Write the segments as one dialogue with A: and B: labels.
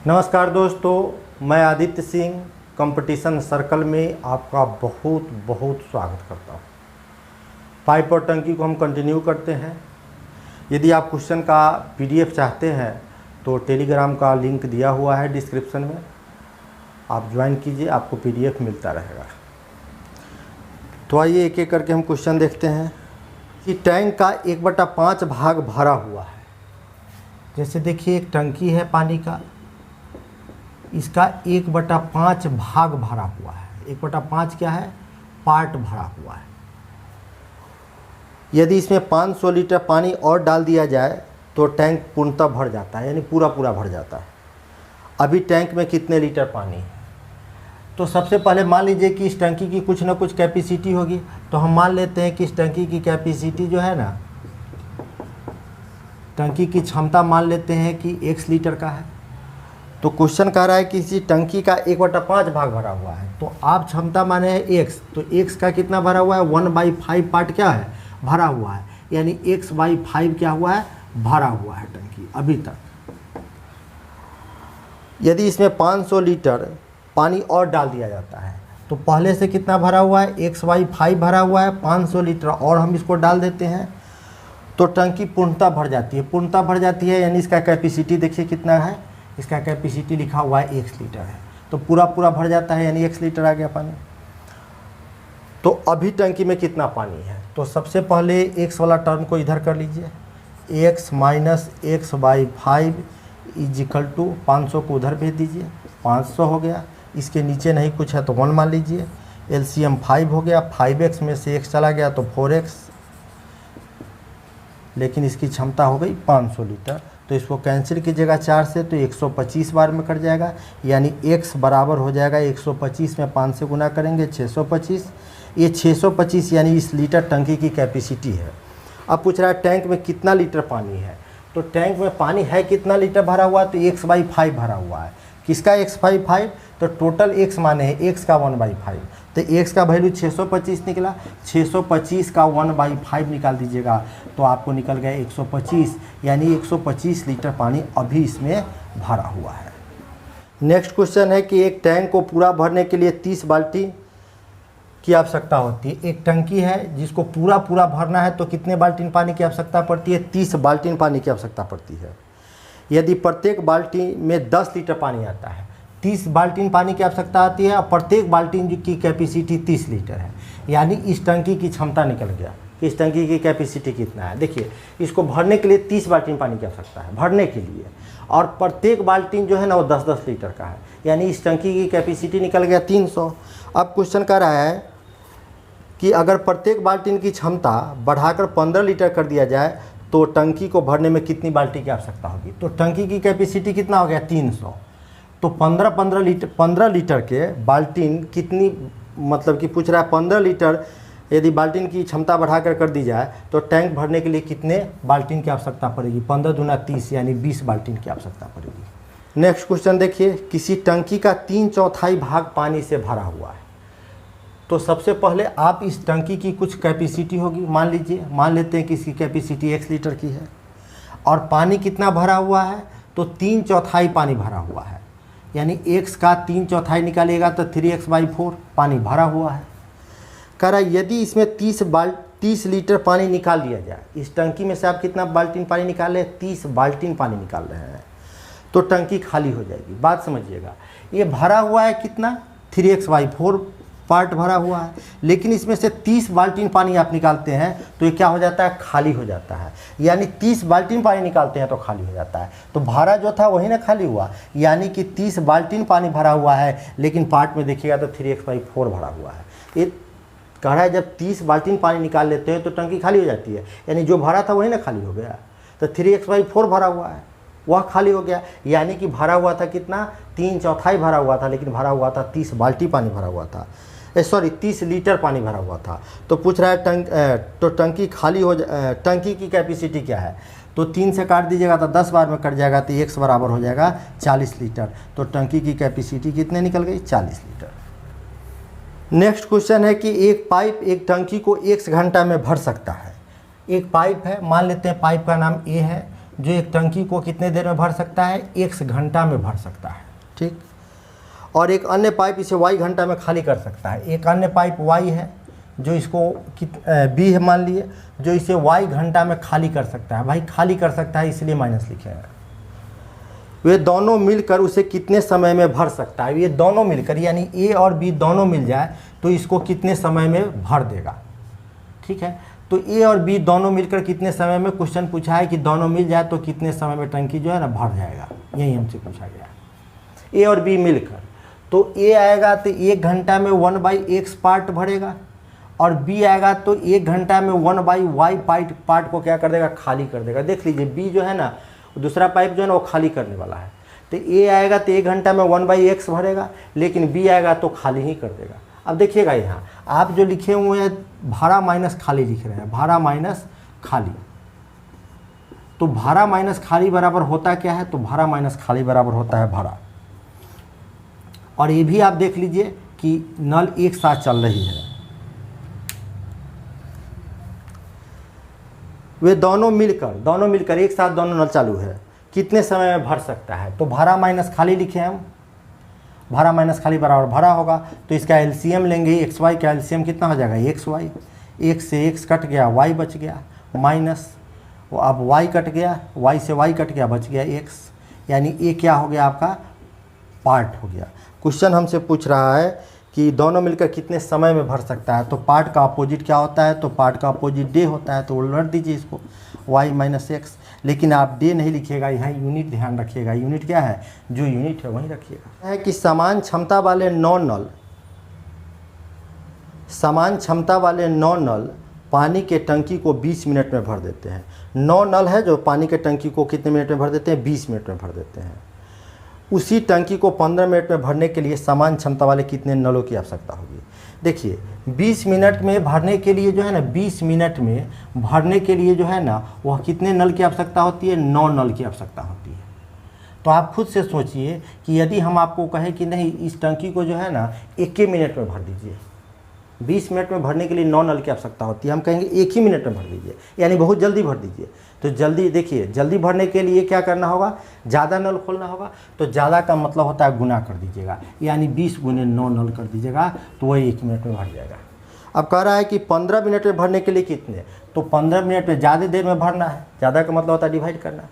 A: नमस्कार दोस्तों, मैं आदित्य सिंह कंपटीशन सर्कल में आपका बहुत बहुत स्वागत करता हूँ। पाइप और टंकी को हम कंटिन्यू करते हैं। यदि आप क्वेश्चन का पीडीएफ चाहते हैं तो टेलीग्राम का लिंक दिया हुआ है डिस्क्रिप्शन में, आप ज्वाइन कीजिए, आपको पीडीएफ मिलता रहेगा। तो आइए एक एक करके हम क्वेश्चन देखते हैं कि टैंक का 1/5 भाग भरा हुआ है। जैसे देखिए एक टंकी है पानी का, इसका 1/5 भाग भरा हुआ है। 1/5 क्या है? पार्ट भरा हुआ है। यदि इसमें 500 लीटर पानी और डाल दिया जाए तो टैंक पूर्णतः भर जाता है, यानी पूरा भर जाता है। अभी टैंक में कितने लीटर पानी है? तो सबसे पहले मान लीजिए कि इस टंकी की कुछ ना कुछ कैपेसिटी होगी, तो हम मान लेते हैं कि इस टंकी की कैपेसिटी जो है ना, टंकी की क्षमता मान लेते हैं कि x लीटर का है। तो क्वेश्चन कह रहा है कि इसी टंकी का 1/5 भाग भरा हुआ है, तो आप क्षमता माने हैं x, तो x का कितना भरा हुआ है? 1/5 पार्ट क्या है? भरा हुआ है, यानी x/5 क्या हुआ है? भरा हुआ है टंकी अभी तक। यदि इसमें 500 लीटर पानी और डाल दिया जाता है तो पहले से कितना भरा हुआ है? x/5 भरा हुआ है, 500 लीटर और हम इसको डाल देते हैं तो टंकी पूर्णतः भर जाती है। पूर्णतः भर जाती है यानी इसका कैपेसिटी देखिए कितना है, इसका कैपेसिटी लिखा हुआ है x लीटर है, तो पूरा भर जाता है यानी x लीटर आ गया पानी। तो अभी टंकी में कितना पानी है? तो सबसे पहले x वाला टर्म को इधर कर लीजिए, x minus x/5 is equal to 500 को उधर भेज दीजिए, 500 हो गया। इसके नीचे नहीं कुछ है तो 1 मान लीजिए, एलसीएम 5 हो गया, 5x में से x चला गया तो 4x, लेकिन इसकी क्षमता हो गई 500 लीटर। तो इसको कैंसिल कीजिएगा 4 से तो 125 बार में कट जाएगा, यानी x बराबर हो जाएगा 125 में 5 से गुना करेंगे 625। ये 625 यानी इस लीटर टंकी की कैपेसिटी है। अब पूछ रहा है टैंक में कितना लीटर पानी है, तो टैंक में पानी है कितना लीटर भरा हुआ है? तो x/5 भरा हुआ है। किसका x/5? तो टोटल x माने है x का 1/5, तो x का वैल्यू 625 निकला। 625 का 1/5 निकाल दीजिएगा तो आपको निकल गया 125, यानी 125 लीटर पानी अभी इसमें भरा हुआ है। नेक्स्ट क्वेश्चन है कि एक टैंक को पूरा भरने के लिए 30 बाल्टी की आवश्यकता होती है। एक टंकी है जिसको पूरा भरना है तो कितने बाल्टी पानी की आवश्यकता पड़ती है? 30 बाल्टी पानी की आवश्यकता पड़ती है। यदि प्रत्येक बाल्टी में 10 लीटर पानी आता है, 30 बाल्टी पानी की आवश्यकता आती है और प्रत्येक बाल्टी की कैपेसिटी 30 लीटर है, यानी इस टंकी की क्षमता निकल गया कि इस टंकी की कैपेसिटी कितना है। देखिए इसको भरने के लिए 30 बाल्टी पानी की आवश्यकता है भरने के लिए, और प्रत्येक बाल्टी जो है ना वो 10-10 लीटर का है, यानी इस टंकी की कैपेसिटी निकल गया 300। अब क्वेश्चन कह रहा है कि अगर प्रत्येक बाल्टी की क्षमता बढ़ाकर 15 लीटर कर दिया जाए तो टंकी को भरने में कितनी बाल्टी की आवश्यकता होगी? तो टंकी की कैपेसिटी कितना हो गया? 300। तो 15 लीटर के बाल्टीन कितनी, मतलब कि पूछ रहा है 15 लीटर यदि बाल्टीन की क्षमता बढ़ाकर कर दी जाए तो टैंक भरने के लिए कितने बाल्टीन की आवश्यकता पड़ेगी? 15 दूना 30 यानी 20 बाल्टीन की आवश्यकता पड़ेगी। नेक्स्ट क्वेश्चन देखिए, किसी टंकी का 3/4 भाग पानी से भरा हुआ है। तो सबसे पहले आप इस टंकी की कुछ कैपेसिटी होगी, मान लेते हैं कि इसकी कैपेसिटी x लीटर की है और पानी कितना भरा हुआ है? तो 3/4 पानी भरा हुआ है, यानी x का 3/4 निकालिएगा तो 3x/4 पानी भरा हुआ है। कह रहा है यदि इसमें 30 लीटर पानी निकाल दिया जाए, इस टंकी में से आप कितना बाल्टी पानी निकाल रहे हैं? 30 बाल्टी पानी निकाल रहे हैं, तो टंकी खाली हो जाएगी। बात समझिएगा, ये भरा हुआ है कितना? 3x/4 पार्ट भरा हुआ है, लेकिन इसमें से 30 बाल्टी पानी आप निकालते हैं तो ये क्या हो जाता है? खाली हो जाता है, यानी 30 बाल्टी पानी निकालते हैं तो खाली हो जाता है। तो भरा जो था वही ना खाली हुआ, यानी कि 30 बाल्टी पानी भरा हुआ है, लेकिन पार्ट में देखिएगा तो 3x/4 भरा हुआ है। ये कह रहा है जब 30 बाल्टी पानी निकाल लेते हैं तो टंकी खाली हो जाती है, यानी जो भरा था वही ना खाली हो गया। तो 3x/4 भरा हुआ है, वह खाली हो गया, यानी कि भरा हुआ था कितना? 3/4 भरा हुआ था, लेकिन भरा हुआ था 30 बाल्टी पानी भरा हुआ था, 30 लीटर पानी भरा हुआ था। तो पूछ रहा है तो टंकी खाली हो टंकी की कैपेसिटी क्या है? तो 3 से काट दीजिएगा तो 10 बार में कट जाएगा, तो x बराबर हो जाएगा 40 लीटर। तो टंकी की कैपेसिटी कितने निकल गई? 40 लीटर। नेक्स्ट क्वेश्चन है कि एक पाइप एक टंकी को x घंटा में भर सकता है। एक पाइप है, मान लेते हैं पाइप का नाम A है, जो एक टंकी को कितने देर में भर सकता है, x घंटा में भर सकता है, ठीक। और एक अन्य पाइप इसे y घंटा में खाली कर सकता है। एक अन्य पाइप y है जो इसको b है मान लिए, जो इसे y घंटा में खाली कर सकता है। भाई खाली कर सकता है इसलिए माइनस लिखे हैं। वे दोनों मिलकर उसे कितने समय में भर सकता है। ये दोनों मिलकर यानी a और b दोनों मिल जाए तो इसको कितने समय में भर देगा, ठीक है। तो a और b दोनों मिलकर कितने समय में, क्वेश्चन पूछा है कि दोनों मिल जाए तो कितने समय में टंकी जो है ना भर जाएगा, यही हमसे पूछा गया है। a और b मिलकर, तो a आएगा तो 1 घंटा में 1/x पार्ट भरेगा, और b आएगा तो 1 घंटा में 1/y पार्ट को क्या कर देगा, खाली कर देगा। देख लीजिए b जो है ना, दूसरा पाइप जो है ना वो खाली करने वाला है। तो a आएगा तो 1 घंटा में 1/x भरेगा, लेकिन b आएगा तो खाली ही कर देगा। अब देखिएगा यहाँ आप जो लिखे हुए हैं भाड़ा माइनस खाली लिख रहे हैं, भाड़ा माइनस खाली। तो भाड़ा माइनस खाली बराबर होता क्या है, तो भाड़ा माइनस खाली बराबर होता है भाड़ा। और ये भी आप देख लीजिए कि नल एक साथ चल रही है। वे दोनों मिलकर एक साथ दोनों नल चालू है, कितने समय में भर सकता है। तो भाड़ा माइनस खाली लिखे हम, भाड़ा माइनस खाली बराबर भाड़ा होगा। तो इसका एलसीएम लेंगे, एक्स वाई का एलसीएम कितना हो जाएगा, एक्स वाई। एक से एक्स कट गया, वाई बच गया, माइनस अब वाई कट गया, वाई से वाई कट गया, बच गया एक्स। यानी ये क्या हो गया, आपका पार्ट हो गया। क्वेश्चन हमसे पूछ रहा है कि दोनों मिलकर कितने समय में भर सकता है। तो पार्ट का अपोजिट क्या होता है, तो पार्ट का अपोजिट डे होता है। तो उलट दीजिए इसको, वाई माइनस एक्स। लेकिन आप डे नहीं लिखिएगा, यहाँ यूनिट ध्यान रखिएगा। यूनिट क्या है, जो यूनिट है वहीं रखिएगा। है कि समान क्षमता वाले 9 नल पानी के टंकी को 20 मिनट में भर देते हैं। 9 नल है जो पानी के टंकी को कितने मिनट में भर देते हैं, 20 मिनट में भर देते हैं। उसी टंकी को 15 मिनट में भरने के लिए समान क्षमता वाले कितने नलों की आवश्यकता होगी। देखिए 20 मिनट में भरने के लिए जो है ना, 20 मिनट में भरने के लिए जो है ना, वह कितने नल की आवश्यकता होती है, 9 नल की आवश्यकता होती है। तो आप खुद से सोचिए कि यदि हम आपको कहें कि नहीं इस टंकी को जो है ना 1 मिनट में भर दीजिए, 20 मिनट में भरने के लिए 9 नल की आवश्यकता होती है, हम कहेंगे 1 ही मिनट में भर दीजिए, यानी बहुत जल्दी भर दीजिए। तो जल्दी देखिए, जल्दी भरने के लिए क्या करना होगा, ज़्यादा नल खोलना होगा। तो ज़्यादा का मतलब होता है गुना कर दीजिएगा, यानी 20 गुने 9 नल कर दीजिएगा, तो वही 1 मिनट में भर जाएगा। अब कह रहा है कि 15 मिनट में भरने के लिए कितने, तो 15 मिनट में ज़्यादा देर में भरना है। ज़्यादा का मतलब होता है डिवाइड करना।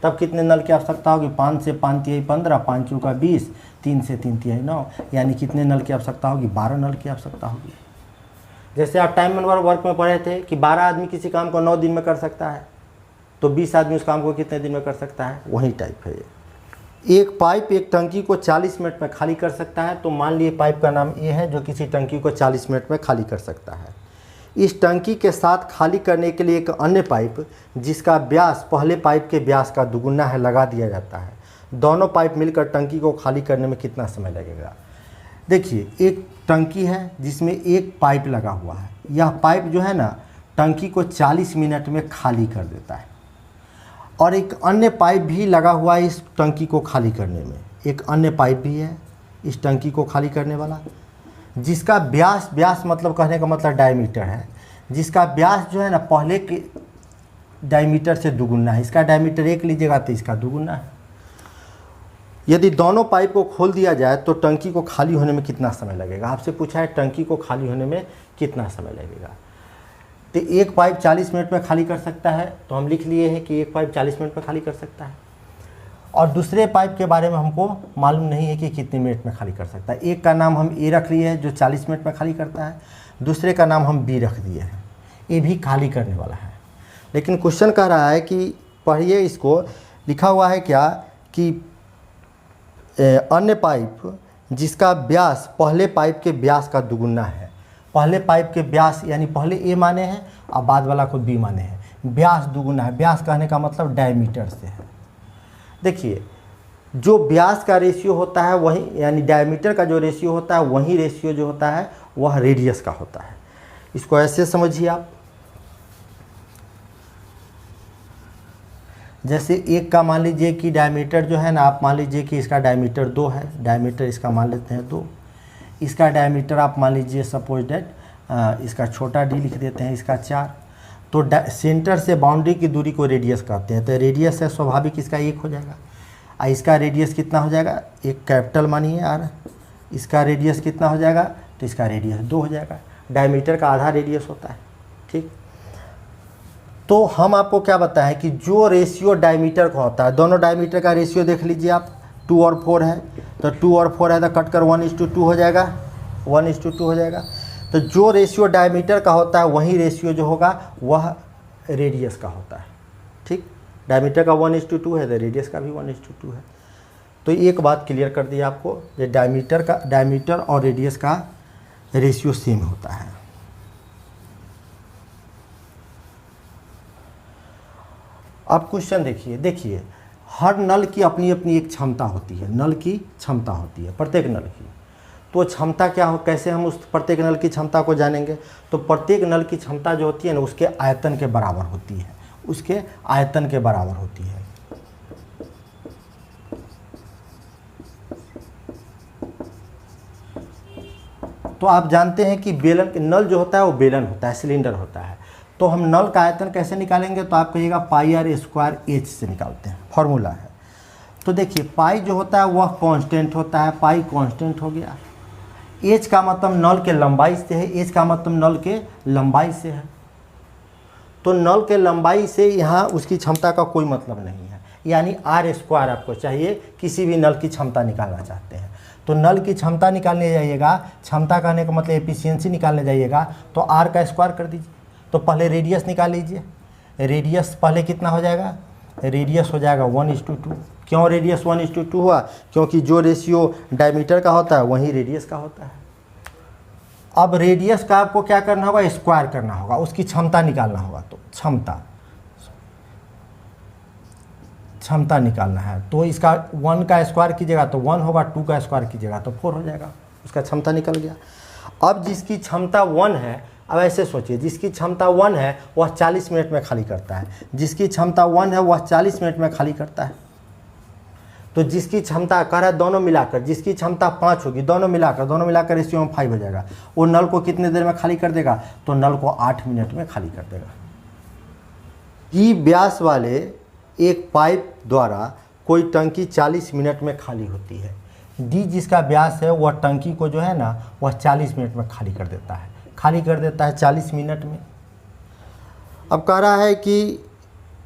A: तब कितने नल की आवश्यकता होगी, 5 से 5 तिहाई 15, 5 चौका 20, 3 से 3 तिहाई 9, यानी कितने नल की आवश्यकता होगी, 12 नल की आवश्यकता होगी। जैसे आप टाइम मैनेजमेंट वर्क में पढ़े थे कि 12 आदमी किसी काम को 9 दिन में कर सकता है, तो 20 आदमी उस काम को कितने दिन में कर सकता है, वही टाइप है ये। एक पाइप एक टंकी को 40 मिनट में खाली कर सकता है। तो मान लिए पाइप का नाम ये है जो किसी टंकी को 40 मिनट में खाली कर सकता है। इस टंकी के साथ खाली करने के लिए एक अन्य पाइप जिसका व्यास पहले पाइप के व्यास का दुगुना है लगा दिया जाता है। दोनों पाइप मिलकर टंकी को खाली करने में कितना समय लगेगा। देखिए एक टंकी है जिसमें एक पाइप लगा हुआ है। यह पाइप जो है ना टंकी को 40 मिनट में खाली कर देता है, और एक अन्य पाइप भी लगा हुआ है इस टंकी को खाली करने में। एक अन्य पाइप भी है इस टंकी को खाली करने वाला, जिसका व्यास मतलब कहने का मतलब डायमीटर है, जिसका व्यास जो है ना पहले के डायमीटर से दुगुना है। इसका डायमीटर 1 लीजिएगा तो इसका दुगुना है। यदि दोनों पाइप को खोल दिया जाए तो टंकी को खाली होने में कितना समय लगेगा। आपसे पूछा है टंकी को खाली होने में कितना समय लगेगा। तो एक पाइप 40 मिनट में खाली कर सकता है, तो हम लिख लिए हैं कि एक पाइप 40 मिनट में खाली कर सकता है। और दूसरे पाइप के बारे में हमको मालूम नहीं है कि कितने मिनट में खाली कर सकता है। एक का नाम हम ए रख लिए हैं जो 40 मिनट में खाली करता है, दूसरे का नाम हम बी रख दिए हैं, ये भी खाली करने वाला है। लेकिन क्वेश्चन कह रहा है कि पढ़िए इसको, लिखा हुआ है क्या कि अन्य पाइप जिसका व्यास पहले पाइप के व्यास का दुगुना है। पहले पाइप के व्यास यानी पहले ए माने हैं और बाद वाला को बी माने हैं, व्यास दुगुना है। व्यास कहने का मतलब डायमीटर से है। देखिए जो व्यास का रेशियो होता है वही, यानी डायमीटर का जो रेशियो होता है वही रेशियो जो होता है वह रेडियस का होता है। इसको ऐसे समझिए आप, जैसे एक का मान लीजिए कि डायमीटर जो है ना, आप मान लीजिए कि इसका डायमीटर 2 है, डायमीटर इसका मान लेते हैं 2। इसका डायमीटर आप मान लीजिए सपोज डेट इसका छोटा डी लिख देते हैं, इसका 4। तो सेंटर से बाउंड्री की दूरी को रेडियस कहते हैं। तो रेडियस है स्वाभाविक इसका 1 हो जाएगा। इसका रेडियस कितना हो जाएगा, एक कैपिटल मानिए r, इसका रेडियस कितना हो जाएगा, तो इसका रेडियस 2 हो जाएगा। डायमीटर का आधा रेडियस होता है, ठीक। तो हम आपको क्या बताएं कि जो रेशियो डायमीटर का होता है, दोनों डायमीटर का रेशियो देख लीजिए आप, 2 और 4 है, तो 2 और 4 है तो कट कर 1:2 हो जाएगा, 1:2 हो जाएगा। तो जो रेशियो डायमीटर का होता है वही रेशियो जो होगा वह रेडियस का होता है, ठीक। डायमीटर का 1:2 है तो रेडियस का भी 1:2 है। तो एक बात क्लियर कर दी आपको, ये डायमीटर और रेडियस का रेशियो सेम होता है। अब क्वेश्चन देखिए हर नल की अपनी अपनी एक क्षमता होती है, नल की क्षमता होती है प्रत्येक नल की। तो क्षमता क्या हो, कैसे हम उस प्रत्येक नल की क्षमता को जानेंगे, तो प्रत्येक नल की क्षमता जो होती है ना उसके आयतन के बराबर होती है, उसके आयतन के बराबर होती है। तो आप जानते हैं कि बेलन, नल जो होता है वो बेलन होता है, सिलेंडर होता है। तो हम नल का आयतन कैसे निकालेंगे, तो आप कहिएगा πr² h से निकालते हैं, फॉर्मूला है। तो देखिए पाई जो होता है वह कांस्टेंट होता है, पाई कांस्टेंट हो गया। h का मतलब नल के लंबाई से है, h का मतलब नल के लंबाई से है। तो नल के लंबाई से यहाँ उसकी क्षमता का कोई मतलब नहीं है, यानी r² आपको चाहिए किसी भी नल की क्षमता निकालना चाहते हैं। तो नल की क्षमता निकालने जाइएगा, क्षमता कहने का मतलब एफिशिएंसी निकालने जाइएगा, तो r का स्क्वायर कर दीजिए। तो पहले रेडियस निकाल लीजिए, रेडियस पहले कितना हो जाएगा, रेडियस हो जाएगा 1:2। क्यों रेडियस 1:2 हुआ, क्योंकि जो रेशियो डायमीटर का होता है वही रेडियस का होता है। अब रेडियस का आपको क्या करना होगा, स्क्वायर करना होगा, उसकी क्षमता निकालना होगा। तो क्षमता निकालना है, तो इसका 1 का स्क्वायर कीजिएगा तो 1 होगा, 2 का स्क्वायर कीजिएगा तो 4 हो जाएगा, उसका क्षमता निकल गया। अब जिसकी क्षमता 1 है, अब ऐसे सोचिए जिसकी क्षमता 1 है वह 40 मिनट में खाली करता है, जिसकी क्षमता 1 है वह 40 मिनट में खाली करता है। तो जिसकी क्षमता कह रहा है दोनों मिलाकर, जिसकी क्षमता 5 होगी, दोनों मिलाकर रेशियो में 5 हो जाएगा, वो नल को कितने देर में खाली कर देगा, तो नल को 8 मिनट में खाली कर देगा। ई व्यास वाले एक पाइप द्वारा कोई टंकी 40 मिनट में खाली होती है। डी जिसका व्यास है वह टंकी को जो है ना वह 40 मिनट में खाली कर देता है, 40 मिनट में। अब कह रहा है कि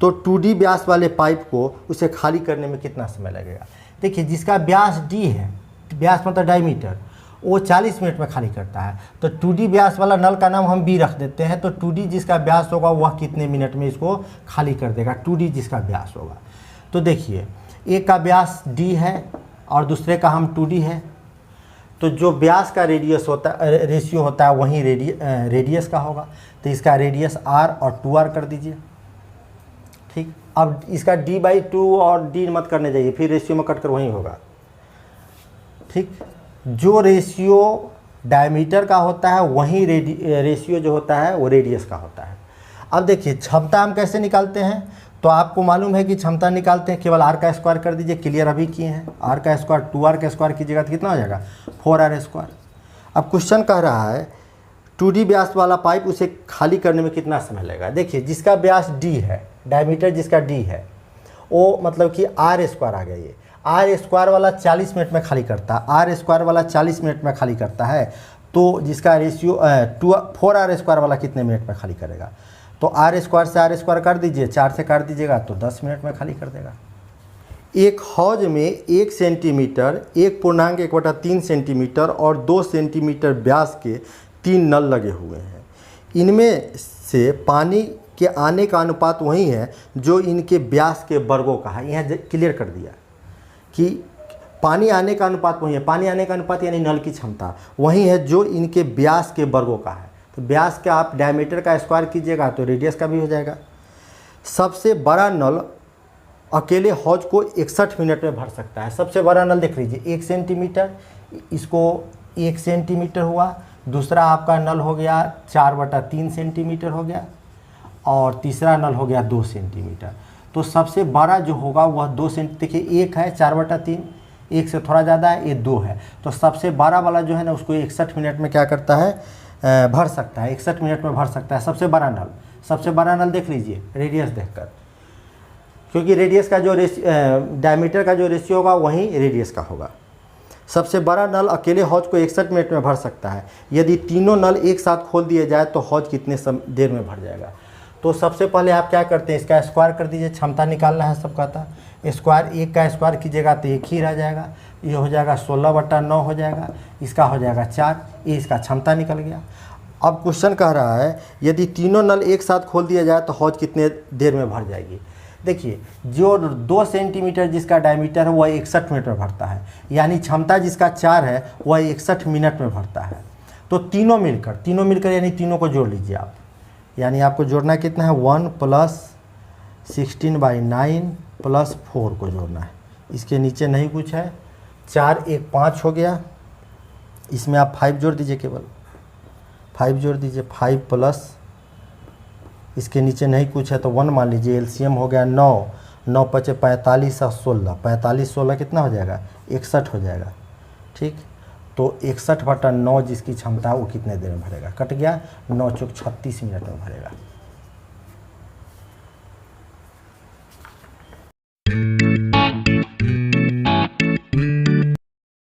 A: तो 2D व्यास वाले पाइप को उसे खाली करने में कितना समय लगेगा। देखिए जिसका व्यास डी है, व्यास मतलब डायमीटर, वो 40 मिनट में खाली करता है। तो 2D व्यास वाला नल का नाम हम बी रख देते हैं। तो 2D जिसका व्यास होगा वह कितने मिनट में इसको खाली कर देगा, 2D जिसका व्यास होगा। तो देखिए एक का व्यास डी है और दूसरे का हम 2D है। तो जो व्यास का रेडियस होता है, रेशियो होता है वहीं रेडियस का होगा। तो इसका रेडियस r और 2r कर दीजिए, ठीक। अब इसका d/2 और d मत करने जाइए, फिर रेशियो में कट कर वहीं होगा, ठीक। जो रेशियो डायमीटर का होता है वही रेशियो जो होता है वो रेडियस का होता है। अब देखिए क्षमता हम कैसे निकालते हैं, तो आपको मालूम है कि क्षमता निकालते हैं केवल r का स्क्वायर कर दीजिए, क्लियर अभी किए हैं। r का स्क्वायर 2r का स्क्वायर कीजिएगा तो कितना हो जाएगा, 4r²। अब क्वेश्चन कह रहा है 2D व्यास वाला पाइप उसे खाली करने में कितना समय लगेगा। देखिए जिसका व्यास d है, डायमीटर जिसका d है, वो मतलब कि r² आ गया। ये r² वाला 40 मिनट में खाली करता है, r² वाला 40 मिनट में खाली करता है। तो जिसका रेशियो 4r² वाला कितने मिनट में खाली करेगा, तो r² से r² काट दीजिए, 4 से काट दीजिएगा तो 10 मिनट में खाली कर देगा। एक हौज में 1 सेंटीमीटर, 1.1/3 सेंटीमीटर और 2 सेंटीमीटर व्यास के 3 नल लगे हुए हैं। इनमें से पानी के आने का अनुपात वही है जो इनके व्यास के वर्गों का है। यहाँ क्लियर कर दिया कि पानी आने का अनुपात वही है, पानी आने का अनुपात यानी नल की क्षमता वही है जो इनके व्यास के वर्गों का है। तो व्यास का आप डायमीटर का स्क्वायर कीजिएगा तो रेडियस का भी हो जाएगा। सबसे बड़ा नल अकेले हौज को 61 मिनट में भर सकता है। सबसे बड़ा नल देख लीजिए 1 सेंटीमीटर, इसको 1 सेंटीमीटर हुआ। दूसरा आपका नल हो गया 4/3 सेंटीमीटर हो गया, और तीसरा नल हो गया 2 सेंटीमीटर। तो सबसे बड़ा जो होगा वह 2 सेंटीमीटर। देखिए 1 है 4/3, 1 से थोड़ा ज़्यादा है, ये 2 है। तो सबसे बड़ा वाला जो है ना उसको 61 मिनट में क्या करता है, भर सकता है, 61 मिनट में भर सकता है। सबसे बड़ा नल देख लीजिए रेडियस देखकर, क्योंकि रेडियस का जो डायमीटर का जो रेशियो होगा वही रेडियस का होगा। सबसे बड़ा नल अकेले हौज को 61 मिनट में भर सकता है। यदि तीनों नल एक साथ खोल दिए जाए तो हौज कितने देर में भर जाएगा। तो सबसे पहले आप क्या करते हैं, इसका स्क्वायर कर दीजिए, क्षमता निकालना है सबका था। स्क्वायर, एक का स्क्वायर कीजिएगा तो एक ही रह जाएगा, ये हो जाएगा 16/9 हो जाएगा, इसका हो जाएगा 4, ये इसका क्षमता निकल गया। अब क्वेश्चन कह रहा है यदि तीनों नल एक साथ खोल दिया जाए तो हौज कितने देर में भर जाएगी। देखिए, जो 2 सेंटीमीटर जिसका डायमीटर है वह 61 मिनट में भरता है, यानी क्षमता जिसका 4 है वह 61 मिनट में भरता है। तो तीनों मिलकर यानी तीनों को जोड़ लीजिए आप, यानी आपको जोड़ना कितना है, 1 + 16/9 + 4 को जोड़ना है। इसके नीचे नहीं कुछ है, 4 1 5 हो गया, इसमें आप 5 जोड़ दीजिए, केवल 5 जोड़ दीजिए, 5 प्लस इसके नीचे नहीं कुछ है तो 1 मान लीजिए, एलसीएम हो गया 9, 9 × 5 = 45 और 16, 45 16 कितना हो जाएगा, 61 हो जाएगा। ठीक, तो 61/9 जिसकी क्षमता वो कितने देर में भरेगा, कट गया, 9 × 36 मिनट में भरेगा।